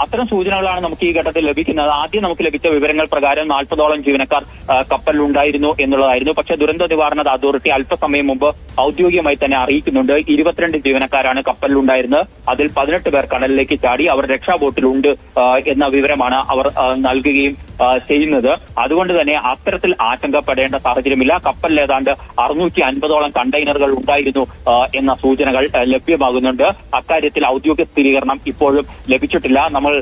അത്തരം സൂചനകളാണ് നമുക്ക് ഈ ഘട്ടത്തിൽ ലഭിക്കുന്നത്. ആദ്യം നമുക്ക് ലഭിച്ച വിവരങ്ങൾ പ്രകാരം 40ഓളം ജീവനക്കാർ കപ്പലിലുണ്ടായിരുന്നു എന്നുള്ളതായിരുന്നു. പക്ഷേ ദുരന്ത നിവാരണ അതോറിറ്റി അല്പസമയം മുമ്പ് ഔദ്യോഗികമായി തന്നെ അറിയിക്കുന്നുണ്ട് 22 ജീവനക്കാരാണ് കപ്പലിലുണ്ടായിരുന്നത്. അതിൽ 18 പേർ കടലിലേക്ക് ചാടി. അവർ രക്ഷാബോട്ടിലുണ്ട് എന്ന വിവരമാണ് അവർ നൽകുകയും ചെയ്യുന്നത്. അതുകൊണ്ട് തന്നെ അത്തരത്തിൽ ആശങ്കപ്പെടേണ്ട സാഹചര്യമില്ല. കപ്പലിൽ ഏതാണ്ട് 650ഓളം കണ്ടെയ്നറുകൾ ഉണ്ടായിരുന്നു എന്ന സൂചനകൾ ലഭ്യമാകുന്നുണ്ട്. അക്കാര്യത്തിൽ ഔദ്യോഗിക സ്ഥിരീകരണം ഇപ്പോഴും ലഭിച്ചിട്ടില്ല. നമ്മൾ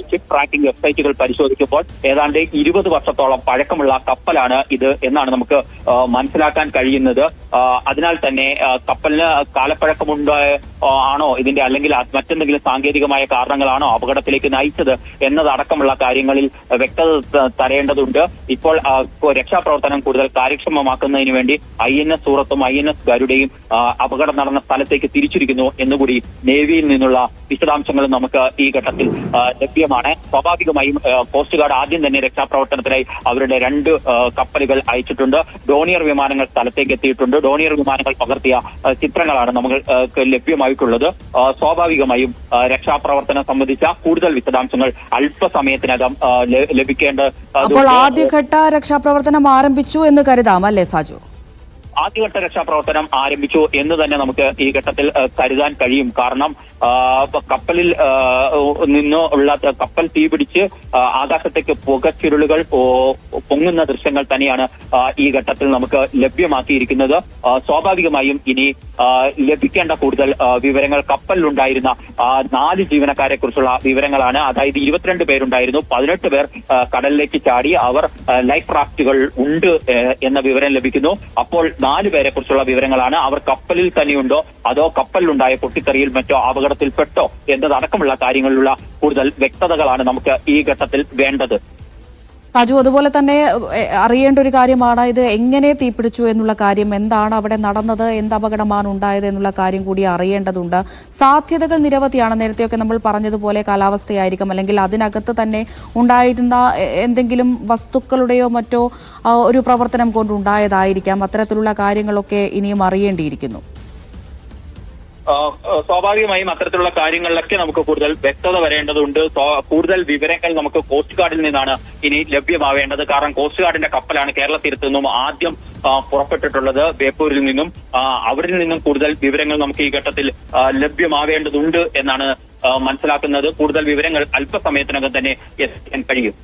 ഷിപ്പ് ട്രാക്കിംഗ് വെബ്സൈറ്റുകൾ പരിശോധിക്കുമ്പോൾ ഏതാണ്ട് 20 വർഷത്തോളം പഴക്കമുള്ള കപ്പലാണ് ഇത് എന്നാണ് നമുക്ക് മനസ്സിലാക്കാൻ കഴിയുന്നത്. അതിനാൽ തന്നെ കപ്പലിന് കാലപ്പഴക്കമുണ്ട് ആണോ ഇതിന്റെ, അല്ലെങ്കിൽ മറ്റെന്തെങ്കിലും സാങ്കേതികമായ കാരണങ്ങളാണോ അപകടത്തിലേക്ക് നയിച്ചത് എന്നതടക്കമുള്ള കാര്യങ്ങളിൽ വ്യക്തത തരേണ്ടതുണ്ട്. ഇപ്പോൾ രക്ഷാപ്രവർത്തനം കൂടുതൽ കാര്യക്ഷമമാക്കുന്നതിന് വേണ്ടി INS സൂറത്തും INS ഗരുഡയും അപകടം നടന്ന സ്ഥലത്തേക്ക് തിരിച്ചിരിക്കുന്നു എന്നുകൂടി നേവിയിൽ നിന്നുള്ള വിശദാംശങ്ങളും നമുക്ക് ഈ ഘട്ടത്തിൽ ലഭ്യമാണ്. സ്വാഭാവികമായും കോസ്റ്റ് ഗാർഡ് ആദ്യം തന്നെ രക്ഷാപ്രവർത്തനത്തിനായി അവരുടെ 2 കപ്പലുകൾ അയച്ചിട്ടുണ്ട്. ഡോണിയർ വിമാനങ്ങൾ സ്ഥലത്തേക്ക് എത്തിയിട്ടുണ്ട്. ഡോണിയർ വിമാനങ്ങൾ പകർത്തിയ ചിത്രങ്ങളാണ് നമുക്ക് ലഭ്യമായിട്ടുള്ളത്. സ്വാഭാവികമായും രക്ഷാപ്രവർത്തനം സംബന്ധിച്ച കൂടുതൽ വിശദാംശങ്ങൾ അല്പസമയത്തിനകം ലഭിക്കേണ്ട. അപ്പോൾ ആദ്യഘട്ട രക്ഷാപ്രവർത്തനം ആരംഭിച്ചു എന്ന് കരുതാം അല്ലേ സാജു? ആദ്യഘട്ട രക്ഷാപ്രവർത്തനം ആരംഭിച്ചു എന്ന് തന്നെ നമുക്ക് ഈ ഘട്ടത്തിൽ കരുതാൻ കഴിയും. കാരണം കപ്പലിൽ നിന്നുള്ള കപ്പൽ തീപിടിച്ച് ആകാശത്തേക്ക് പുകച്ചുരുളുകൾ പൊങ്ങുന്ന ദൃശ്യങ്ങൾ തന്നെയാണ് ഈ ഘട്ടത്തിൽ നമുക്ക് ലഭ്യമാക്കിയിരിക്കുന്നത്. സ്വാഭാവികമായും ഇനി ലഭിക്കേണ്ട കൂടുതൽ വിവരങ്ങൾ കപ്പലിലുണ്ടായിരുന്ന 4 ജീവനക്കാരെ കുറിച്ചുള്ള വിവരങ്ങളാണ്. അതായത് 22 പേരുണ്ടായിരുന്നു, 18 പേർ കടലിലേക്ക് ചാടി. അവർ ലൈഫ് റാഫ്റ്റുകൾ ഉണ്ട് എന്ന വിവരം ലഭിക്കുന്നു. അപ്പോൾ 4 പേരെ കുറിച്ചുള്ള വിവരങ്ങളാണ്. അവർ കപ്പലിൽ തന്നെയുണ്ടോ അതോ കപ്പലിലുണ്ടായ പൊട്ടിത്തെറിയിൽ മറ്റോ അപകടത്തിൽപ്പെട്ടോ എന്നതടക്കമുള്ള കാര്യങ്ങളിലുള്ള കൂടുതൽ വ്യക്തതകളാണ് നമുക്ക് ഈ ഘട്ടത്തിൽ വേണ്ടത്. സാജു, അതുപോലെ തന്നെ അറിയേണ്ട ഒരു കാര്യമാണ് ഇത് എങ്ങനെ തീപിടിച്ചു എന്നുള്ള കാര്യം, എന്താണ് അവിടെ നടന്നത്, എന്ത് അപകടമാണ് ഉണ്ടായത് എന്നുള്ള കാര്യം കൂടി അറിയേണ്ടതുണ്ട്. സാധ്യതകൾ നിരവധിയാണ്. നേരത്തെയൊക്കെ നമ്മൾ പറഞ്ഞതുപോലെ കാലാവസ്ഥയായിരിക്കും, അല്ലെങ്കിൽ അതിനകത്ത് തന്നെ ഉണ്ടായിരുന്ന എന്തെങ്കിലും വസ്തുക്കളുടെയോ മറ്റോ ഒരു പ്രവർത്തനം കൊണ്ടുണ്ടായതായിരിക്കാം. അത്തരത്തിലുള്ള കാര്യങ്ങളൊക്കെ ഇനിയും അറിയേണ്ടിയിരിക്കുന്നു. സ്വാഭാവികമായും അത്തരത്തിലുള്ള കാര്യങ്ങളിലൊക്കെ നമുക്ക് കൂടുതൽ വ്യക്തത വരേണ്ടതുണ്ട്. കൂടുതൽ വിവരങ്ങൾ നമുക്ക് കോസ്റ്റ് ഗാർഡിൽ നിന്നാണ് ഇനി ലഭ്യമാവേണ്ടത്. കാരണം കോസ്റ്റ് ഗാർഡിന്റെ കപ്പലാണ് കേരള തീരത്ത് നിന്നും ആദ്യം പുറപ്പെട്ടിട്ടുള്ളത്, ബേപ്പൂരിൽ നിന്നും. അവരിൽ നിന്നും കൂടുതൽ വിവരങ്ങൾ നമുക്ക് ഈ ഘട്ടത്തിൽ ലഭ്യമാവേണ്ടതുണ്ട് എന്നാണ് മനസ്സിലാക്കുന്നത്. കൂടുതൽ വിവരങ്ങൾ അല്പസമയത്തിനകം തന്നെ എത്തിക്കാൻ കഴിയും.